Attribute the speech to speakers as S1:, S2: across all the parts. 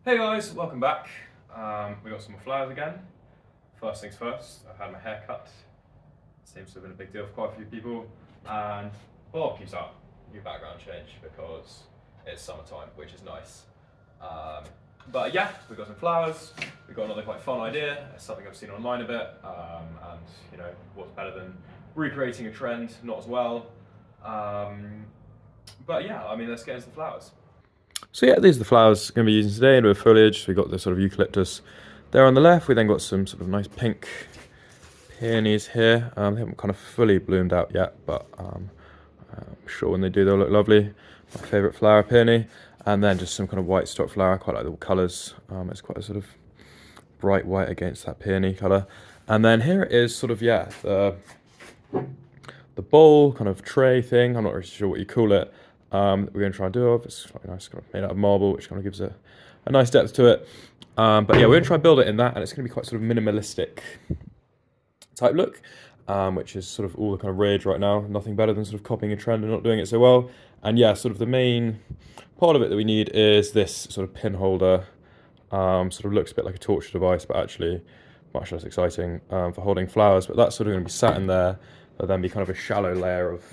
S1: Hey guys, welcome back. We got some more flowers again. First things first, I've had my hair cut. Seems to have been a big deal for quite a few people. And barbecue's up, new background change because it's summertime, which is nice. But yeah, we've got some flowers. We've got another quite fun idea. It's something I've seen online a bit. And you know, what's better than recreating a trend, not as well. But yeah, I mean, let's get into the flowers. So yeah, these are the flowers we're going to be using today in a bit of foliage. We've got the sort of eucalyptus there on the left. We then got some sort of nice pink peonies here. They haven't kind of fully bloomed out yet, but I'm sure when they do they'll look lovely. My favourite flower, peony. And then just some kind of white stock flower. I quite like the colours. It's quite a sort of bright white against that peony colour. And then here it is sort of, yeah, the bowl kind of tray thing. I'm not really sure what you call it. That we're going to try and do of. It's quite nice, kind of made out of marble, which kind of gives a nice depth to it. But yeah, we're going to try and build it in that, and it's going to be quite sort of minimalistic type look, which is sort of all the kind of rage right now. Nothing better than sort of copying a trend and not doing it so well. And yeah, sort of the main part of it that we need is this sort of pin holder. Sort of looks a bit like a torture device, but actually much less exciting for holding flowers. But that's sort of going to be sat in there. There'll then be kind of a shallow layer of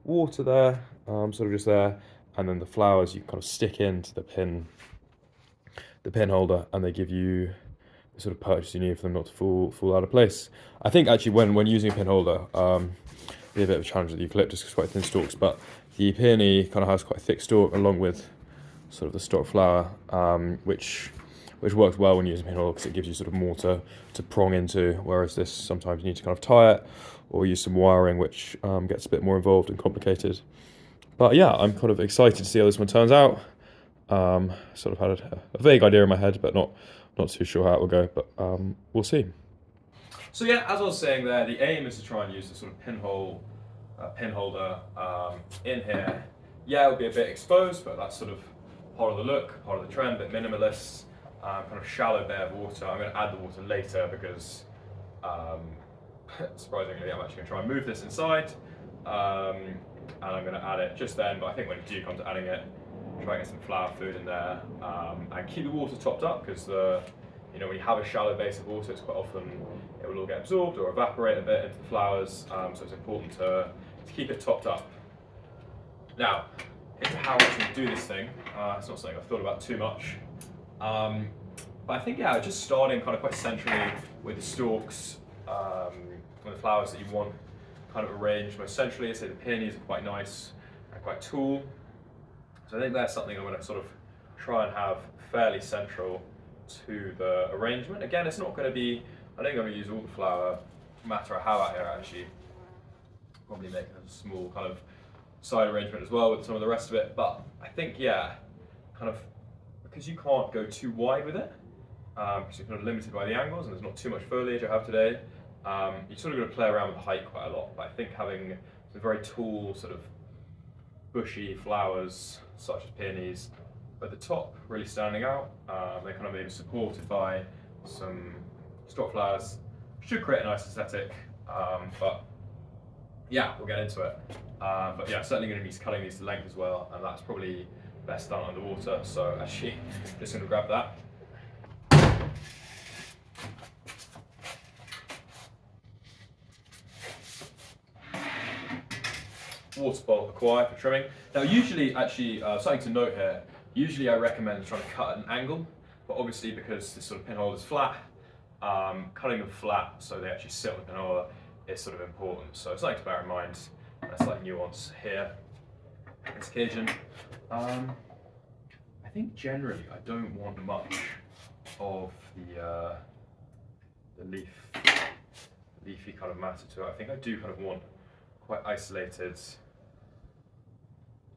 S1: water there, sort of just there, and then the flowers you kind of stick into the pin holder, and they give you the sort of purchase you need for them not to fall out of place. I think actually when using a pin holder, be a bit of a challenge with the eucalyptus because it's quite thin stalks, but the peony kind of has quite a thick stalk along with sort of the stock flower, which works well when using pin holder because it gives you sort of more to prong into, whereas this sometimes you need to kind of tie it or use some wiring, which gets a bit more involved and complicated. But yeah, I'm kind of excited to see how this one turns out. Sort of had a vague idea in my head, but not too sure how it will go. But we'll see. So yeah, as I was saying there, the aim is to try and use the sort of pin holder in here. Yeah, it'll be a bit exposed, but that's sort of part of the look, part of the trend, a bit minimalist, kind of shallow bit of water. I'm going to add the water later because surprisingly, I'm actually going to try and move this inside, and I'm going to add it just then. But I think when you do come to adding it, try and get some flower food in there, and keep the water topped up because when you have a shallow base of water, it's quite often it will all get absorbed or evaporate a bit into the flowers. So it's important to keep it topped up. Now, into how I'm actually do this thing. It's not something I've thought about too much. But I think, yeah, just starting kind of quite centrally with the stalks, with the flowers that you want kind of arranged most centrally. I say the peonies are quite nice and quite tall. So I think that's something I'm going to sort of try and have fairly central to the arrangement. Again, it's not going to be, I think I'm going to use all the flower, no matter how out here actually. Probably make a small kind of side arrangement as well with some of the rest of it. But I think, yeah, kind of, because you can't go too wide with it, because you're kind of limited by the angles and there's not too much foliage I have today, you're sort of going to play around with the height quite a lot. But I think having some very tall, sort of bushy flowers, such as peonies, at the top really standing out, they're kind of maybe supported by some stock flowers, should create a nice aesthetic. But yeah, we'll get into it. But yeah, certainly going to be cutting these to length as well, and that's probably best done underwater. So actually, just going to grab that. Water bowl acquired for trimming. Now, usually, actually, something to note here. Usually, I recommend trying to cut at an angle, but obviously, because this sort of pinhole is flat, cutting them flat so they actually sit on the pinhole is sort of important. So something to bear in mind. That's like nuance here. This occasion, I think generally I don't want much of the leafy kind of matter to it. I think I do kind of want quite isolated,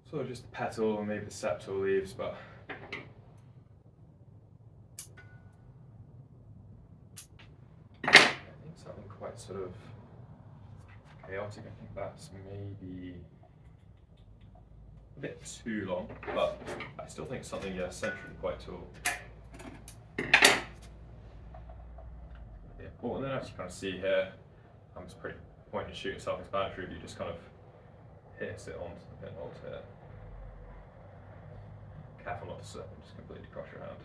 S1: sort of just the petal or maybe the septal leaves, but I think something quite sort of chaotic. I think that's maybe a bit too long, but I still think something, yeah, centrally quite tall. Yeah, important then, as you kind of see here, it's pretty point and shoot, self-explanatory, but you just kind of hit it onto the pinholes here. Careful not to slip and just completely crush your hand.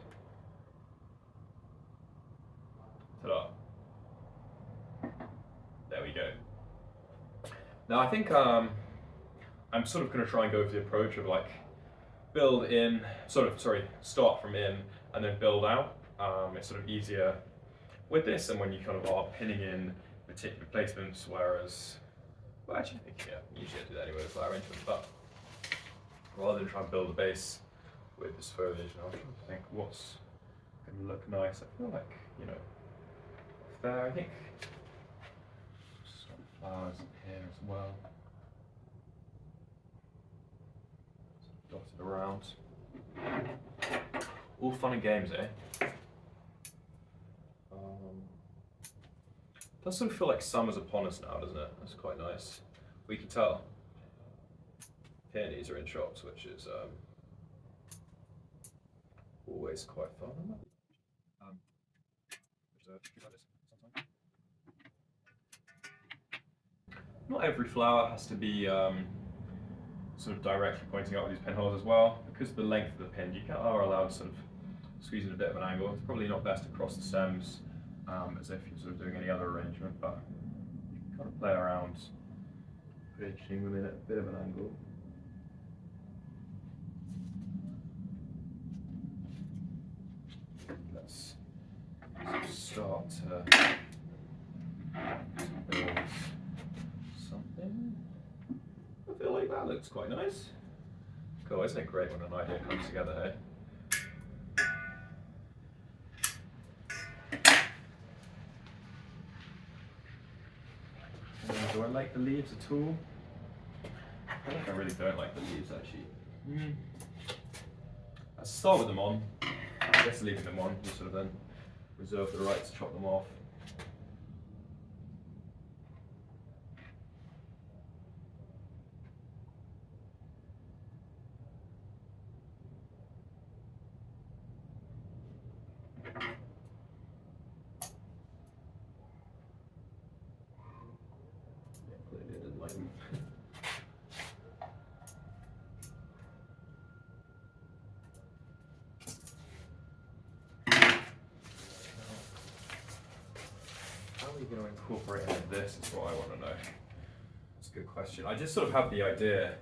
S1: Ta-da. There we go. Now I think I'm sort of going to try and go for the approach of like build in, start from in and then build out. It's sort of easier with this and when you kind of are pinning in particular placements, whereas, well actually I think, yeah, usually I do that anyway with flower arrangement, but rather than try and build a base with this foliage, now I'm trying to think what's going to look nice. I feel like, you know, there, I think some flowers in here as well. Dotted around. All fun and games, eh? Does sort of feel like summer's upon us now, doesn't it? That's quite nice. We can tell. Peonies are in shops, which is always quite fun. Not every flower has to be sort of directly pointing out with these pinholes as well. Because of the length of the pin, you are allowed to sort of squeeze in a bit of an angle. It's probably not best across the stems as if you're sort of doing any other arrangement, but you can kind of play around positioning them in at a bit of an angle. Let's start to build something. I feel like that looks quite nice. Cool, isn't it great when an idea comes together, hey? Do I like the leaves at all? I think I really don't like the leaves actually. Let's start with them on. I guess leaving them on, you sort of then reserve the right to chop them off. Going to incorporate into this is what I want to know. That's a good question. I just sort of have the idea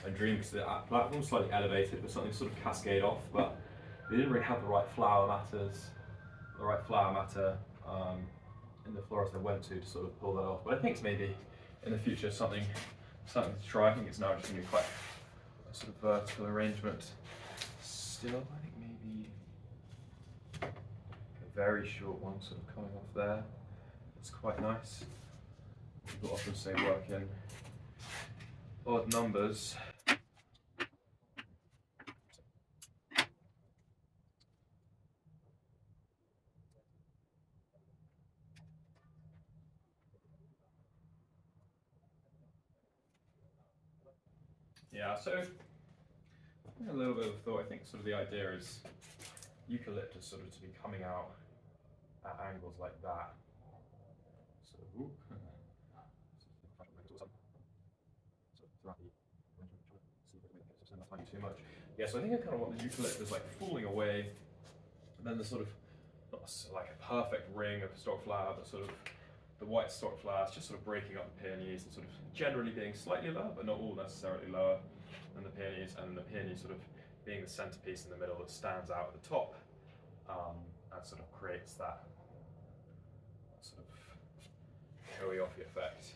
S1: and dream because the platform's slightly elevated with something sort of cascade off, but they didn't really have the right flower matter in the florist I went to sort of pull that off. But I think it's maybe in the future something to try. I think it's now just going to be quite a sort of vertical arrangement. Still, I think maybe a very short one sort of coming off there. It's quite nice. People often say work in odd numbers. Yeah, so a little bit of thought. I think sort of the idea is Eucalyptus sort of to be coming out at angles like that. Too much. Yeah, so I think I kind of want the Eucalyptus like falling away, and then the sort of not like a perfect ring of stock flower, but sort of the white stock flowers just sort of breaking up the peonies and sort of generally being slightly lower, but not all necessarily lower than the peonies, and the peonies sort of being the centerpiece in the middle that stands out at the top and sort of creates that sort of showy-offy effect.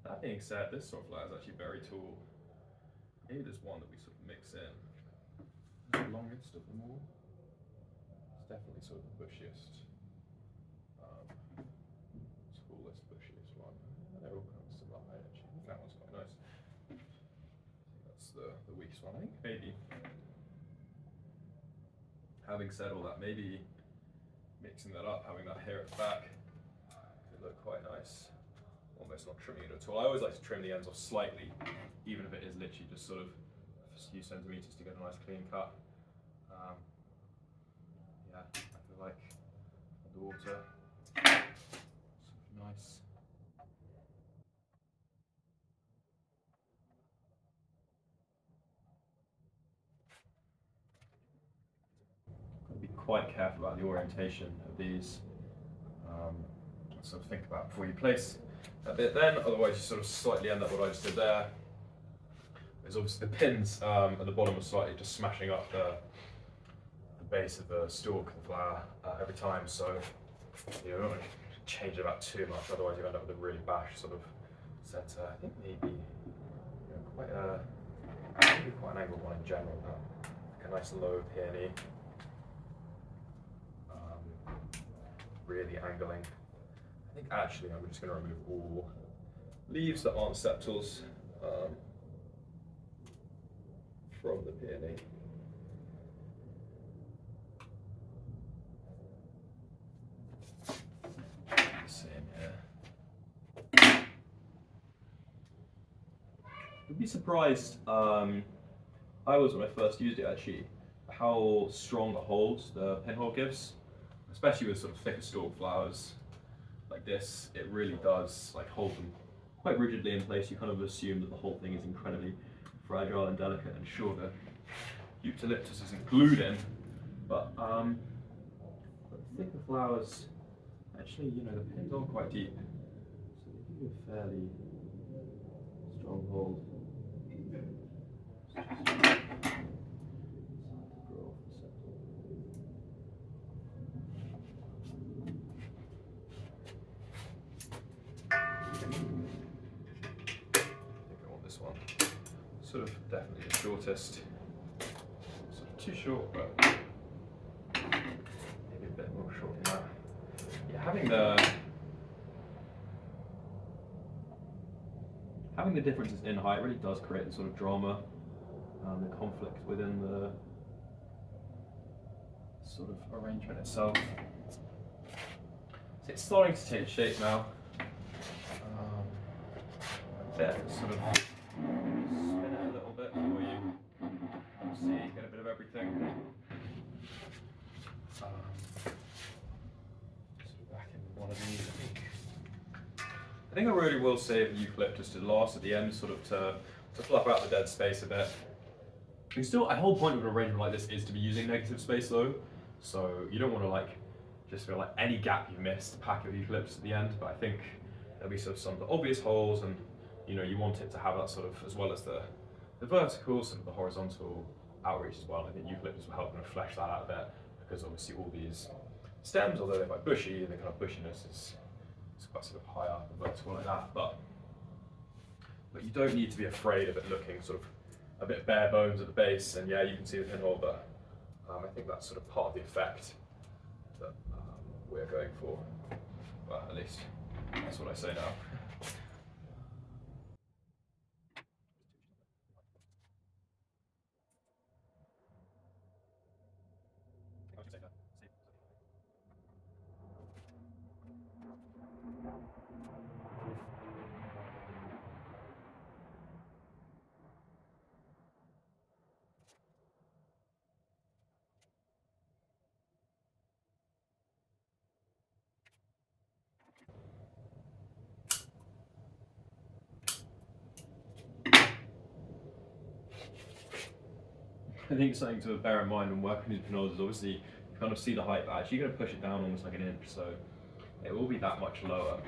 S1: That being said, this sort of flower is actually very tall. Maybe there's one that we sort of mix in. The longest of them all. It's definitely sort of the bushiest, tallest, bushiest one. And they're all kind of similar height actually. I think that one's quite nice. I think that's the weakest one. I think maybe, having said all that, maybe mixing that up, having that hair at the back, could look quite nice. Almost not trimming it at all. I always like to trim the ends off slightly, even if it is literally just sort of a few centimeters to get a nice clean cut. Yeah, I feel like underwater, sort of nice. quite careful about the orientation of these. Sort of think about before you place a bit then, otherwise you sort of slightly end up what I just did there. Is obviously the pins at the bottom are slightly just smashing up the base of the stalk, the flower, every time, so you don't want to change it about too much, otherwise you end up with a really bash sort of centre. I think maybe maybe quite an angled one in general, like a nice low peony, really angling. I think actually I'm just going to remove all leaves that aren't sepals from the peony. Same here. You'd be surprised, I was when I first used it actually, how strong a hold the pinhole gives, especially with sort of thicker stalk flowers like this. It really does like hold them quite rigidly in place. You kind of assume that the whole thing is incredibly fragile and delicate, and sure the Eucalyptus isn't glued in, but the thicker flowers, actually, you know, the pins are quite deep, so they give you a fairly strong hold. Sort of definitely the shortest. Sort of too short, but maybe a bit more short than that. Yeah, having the differences in height really does create the sort of drama, the conflict within the sort of arrangement itself. So it's starting to take shape now. Sort of spin it a little bit for you. See, get a bit of everything. Sort of back in one of these, I think I really will save the Eucalyptus to last at the end, sort of to fluff out the dead space a bit. And still, a whole point of an arrangement like this is to be using negative space though, so you don't want to like just feel like any gap you missed, pack your Eucalyptus at the end. But I think there'll be sort of some of the obvious holes, and you know, you want it to have that sort of, as well as the vertical, sort of the horizontal outreach as well. I think Eucalyptus will help kind of flesh that out a bit, because obviously all these stems, although they're quite bushy, the kind of bushiness is quite sort of high up and vertical like that. But you don't need to be afraid of it looking sort of a bit bare bones at the base, and yeah, you can see the pinhole, but I think that's sort of part of the effect that we're going for. Well, at least that's what I say now. I think something to bear in mind when working with pinholes is obviously you kind of see the height, but actually you're going to push it down almost like an inch, so it will be that much lower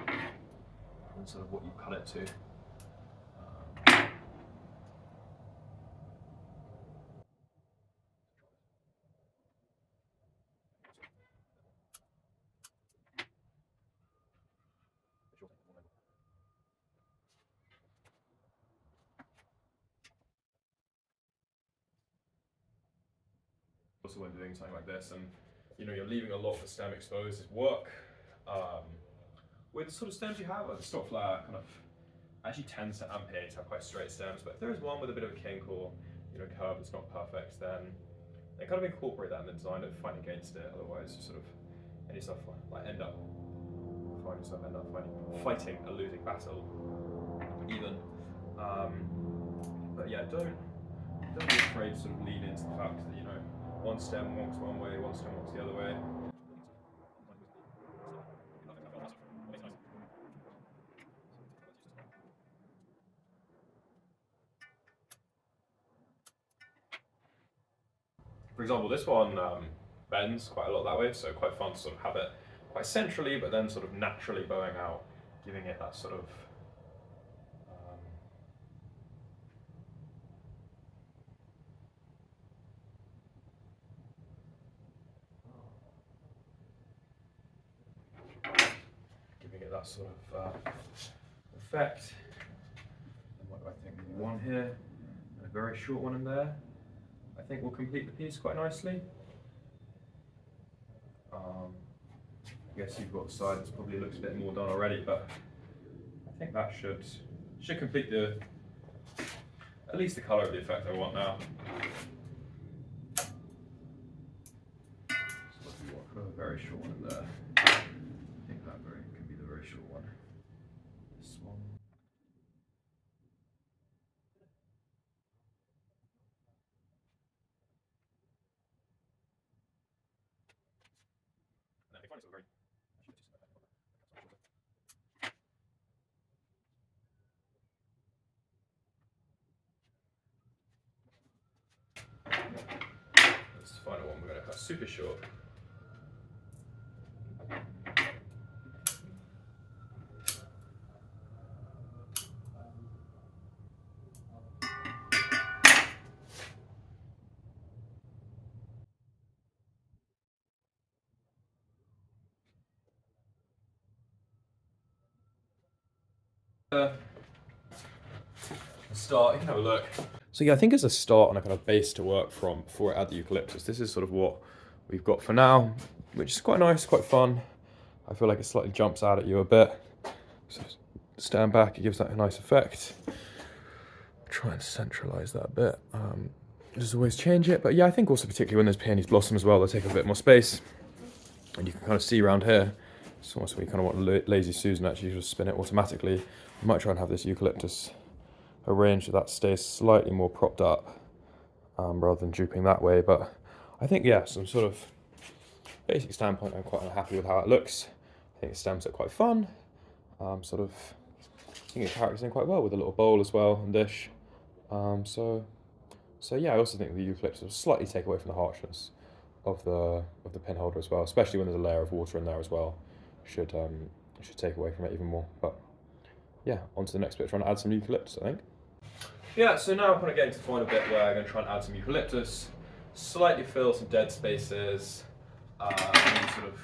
S1: than sort of what you cut it to. Also, when doing something like this, and you know, you're leaving a lot of the stem exposed, is work with the sort of stems you have. Like the stock flower kind of actually tends to ampiate to have quite straight stems, but if there is one with a bit of a kink or curve that's not perfect, then they kind of incorporate that in the design. Don't fight against it, otherwise you sort of any stuff like end up fighting a losing battle even. But yeah, don't be afraid to sort of lean into the fact that one stem walks one way, one stem walks the other way. For example, this one, bends quite a lot that way, so quite fun to sort of have it quite centrally, but then sort of naturally bowing out, giving it that sort of sort of effect. And what do I think? Maybe one here, and a very short one in there. I think will complete the piece quite nicely. I guess you've got the side that's probably looks a bit more done already, but I think that should complete the at least the colour of the effect I want now. So I've got a very short one in there. I think that could be the very short one. This one. Let's find a one we're going to cut super short. Start, you can have a look. So yeah, I think as a start and a kind of base to work from before I add the eucalyptus, this is sort of what we've got for now, which is quite nice, quite fun. I feel like it slightly jumps out at you a bit. So stand back, it gives that a nice effect. Try and centralize that a bit. Just always change it, but yeah, I think also particularly when there's peonies blossom as well, they take a bit more space. And you can kind of see around here, it's almost when you kind of want lazy Susan actually just spin it automatically. I might try and have this eucalyptus arranged so that stays slightly more propped up rather than drooping that way. But I think, yeah, some sort of basic standpoint, I'm quite unhappy with how it looks. I think the stems are quite fun. I think it carries in quite well with a little bowl as well and dish. So yeah, I also think the eucalyptus will slightly take away from the harshness of the pin holder as well, especially when there's a layer of water in there as well. Should take away from it even more. But yeah, on to the next bit, trying to add some eucalyptus, I think. Yeah, so now I'm kind of getting to the final bit where I'm going to try and add some eucalyptus, slightly fill some dead spaces, and sort of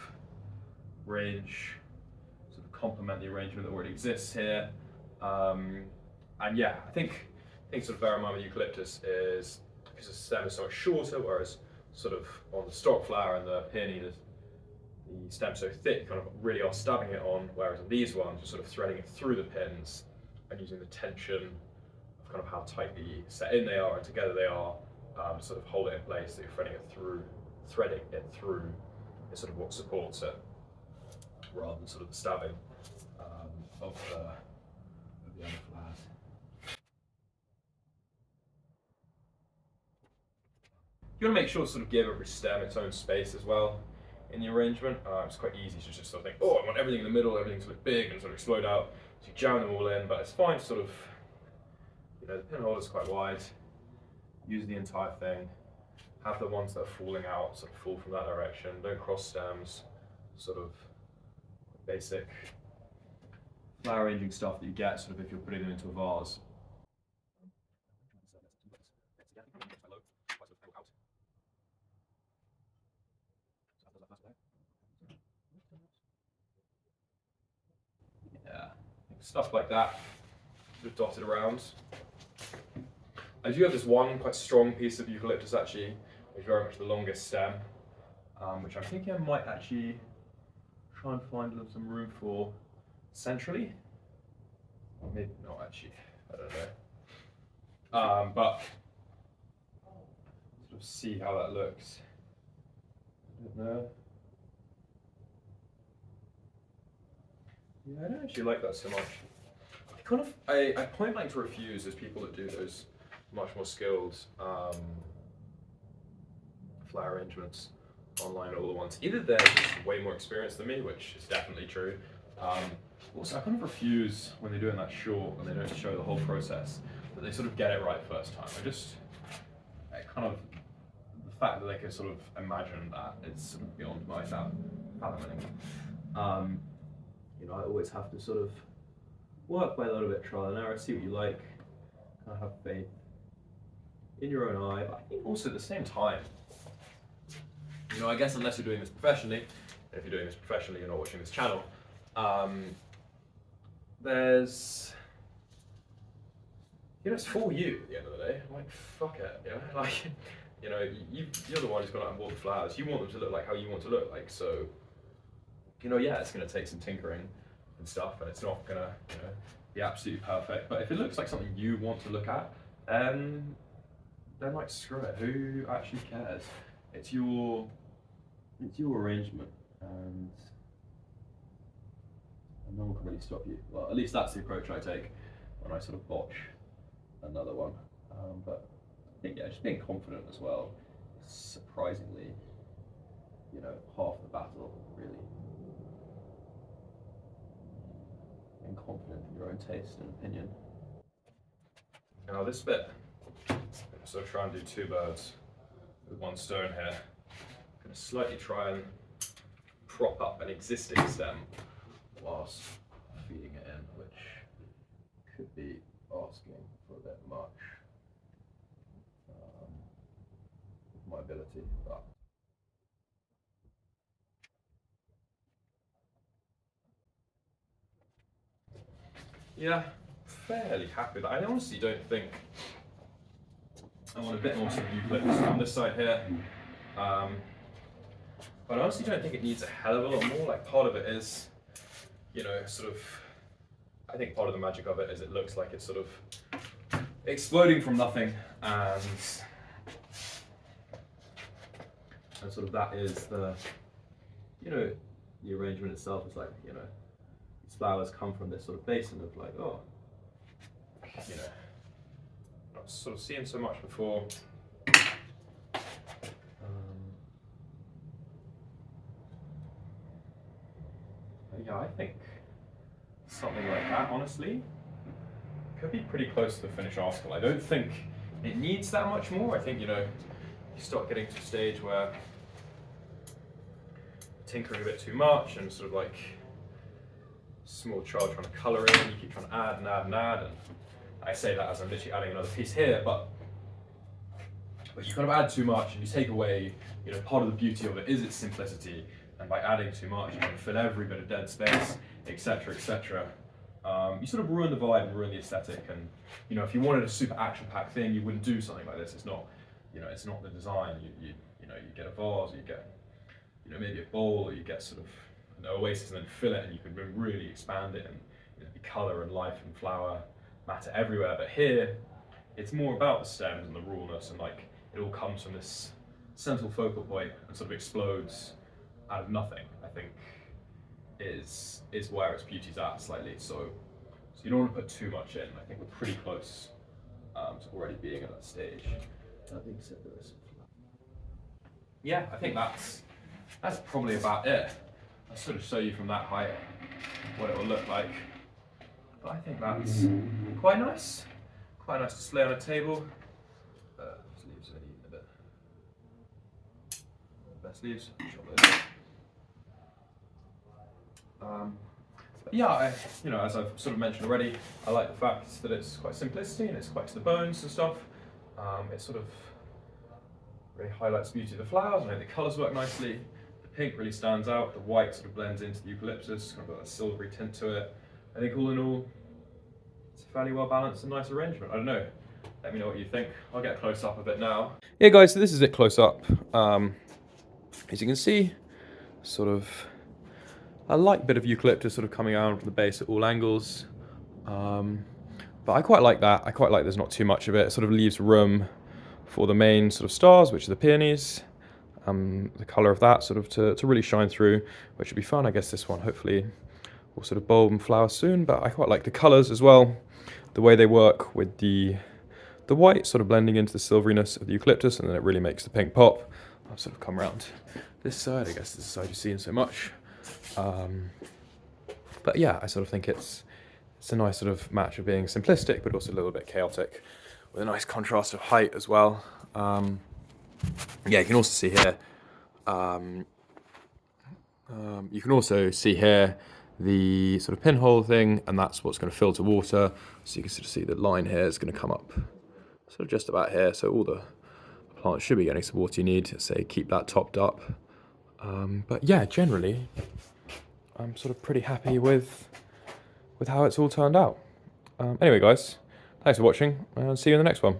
S1: complement the arrangement that already exists here. And yeah, I think sort of bear in mind with eucalyptus is because the stem is so much shorter, whereas sort of on the stock flower and the peony, the stem's so thick, you kind of really are stabbing it on, whereas on these ones, you're sort of threading it through the pins and using the tension of kind of how tightly set in they are and together they are to sort of hold it in place, so you're threading it through is sort of what supports it, rather than sort of the stabbing of the other flowers. You want to make sure to sort of give every stem its own space as well in the arrangement. It's quite easy to just sort of think, oh, I want everything in the middle, everything to look big and sort of explode out. So you jam them all in, but it's fine to sort of, the pin holder's quite wide. Use the entire thing. Have the ones that are falling out sort of fall from that direction. Don't cross stems. Sort of basic flower arranging stuff that you get sort of if you're putting them into a vase. Yeah, stuff like that, sort of dotted around. I do have this one quite strong piece of eucalyptus actually, which is very much the longest stem, which I'm thinking I might actually try and find some room for centrally. Or maybe not actually, I don't know. But sort of see how that looks. I don't know. Yeah, I don't actually like that so much. I point blank to refuse those people that do those much more skilled flower arrangements online all at once. Either they're just way more experienced than me, which is definitely true. Also, I kind of refuse when they're doing that short and they don't show the whole process that they sort of get it right first time. The fact that they can sort of imagine that is sort of beyond my fathoming. You know, I always have to sort of work by a little bit trial and error, see what you like, kind of have faith in your own eye, but I think also at the same time, you know, I guess unless you're doing this professionally, if you're doing this professionally, you're not watching this channel, there's, you know, it's for you at the end of the day. Like, fuck it, you know, like, you know, you're the one who's gone out and bought the flowers. You want them to look like how you want to look like, so, you know, yeah, it's gonna take some tinkering and stuff, and it's not gonna, you know, be absolutely perfect, but if it looks like something you want to look at, then like, screw it, who actually cares? It's your arrangement, and no one can really stop you. Well, at least that's the approach I take when I sort of botch another one. But I think, yeah, just being confident as well is surprisingly, you know, half the battle, really. Being confident in your own taste and opinion. Now this bit, I'm going to sort of try and do two birds with one stone here. I'm going to slightly try and prop up an existing stem whilst feeding it in, which could be asking for a bit much with my ability, but yeah, fairly happy with that. I honestly don't think I want a bit more sort of eucalyptus on this side here. But I honestly don't think it needs a hell of a lot more. Like, part of it is, you know, sort of, I think part of the magic of it is it looks like it's sort of exploding from nothing, and sort of that is the, you know, the arrangement itself is like, you know, these flowers come from this sort of basin of like, oh, you know, not sort of seeing so much before. Yeah, I think something like that, honestly, could be pretty close to the finished article. I don't think it needs that much more. I think, you know, you start getting to a stage where tinkering a bit too much and sort of like small child trying to colour in, you keep trying to add and add and add, and I say that as I'm literally adding another piece here, but you kind of add too much and you take away, you know, part of the beauty of it is its simplicity. And by adding too much, you can fill every bit of dead space, etc., etc. You sort of ruin the vibe and ruin the aesthetic. And, you know, if you wanted a super action-packed thing, you wouldn't do something like this. It's not, you know, it's not the design. You know, you get a vase, you get, you know, maybe a bowl, or you get sort of an oasis and then fill it, and you can really expand it, and, you know, the colour and life and flower matter everywhere. But here, it's more about the stems and the rawness, and like it all comes from this central focal point and sort of explodes out of nothing, I think, is where its beauty's at slightly. So you don't want to put too much in. I think we're pretty close to already being at that stage. That being said, there is. Yeah, I think that's probably about it. I'll sort of show you from that height what it will look like. But I think that's quite nice. Quite a nice display on a table. Sleeves are even a bit. Best sleeves. But yeah, you know, as I've sort of mentioned already, I like the fact that it's quite simplicity and it's quite to the bones and stuff. It sort of really highlights the beauty of the flowers. I know the colours work nicely. The pink really stands out. The white sort of blends into the eucalyptus, kind of got a silvery tint to it. I think all in all, it's a fairly well balanced and nice arrangement. I don't know. Let me know what you think. I'll get close up a bit now. Yeah, guys, so this is it close up. As you can see, sort of a light bit of eucalyptus sort of coming out from the base at all angles. But I quite like that. I quite like there's not too much of it. It sort of leaves room for the main sort of stars, which are the peonies. The colour of that sort of to really shine through, which would be fun. I guess this one hopefully will sort of bulb and flower soon, but I quite like the colours as well. The way they work with the white sort of blending into the silveriness of the eucalyptus, and then it really makes the pink pop. I'll sort of come around this side. I guess this side you're seeing so much. But yeah, I sort of think it's a nice sort of match of being simplistic, but also a little bit chaotic, with a nice contrast of height as well. Yeah, you can also see here. You can also see here the sort of pinhole thing, and that's what's going to filter water. So you can sort of see the line here is going to come up sort of just about here. So all the plants should be getting some water you need. Say keep that topped up. But yeah, generally, I'm sort of pretty happy with how it's all turned out. Anyway, guys, thanks for watching, and see you in the next one.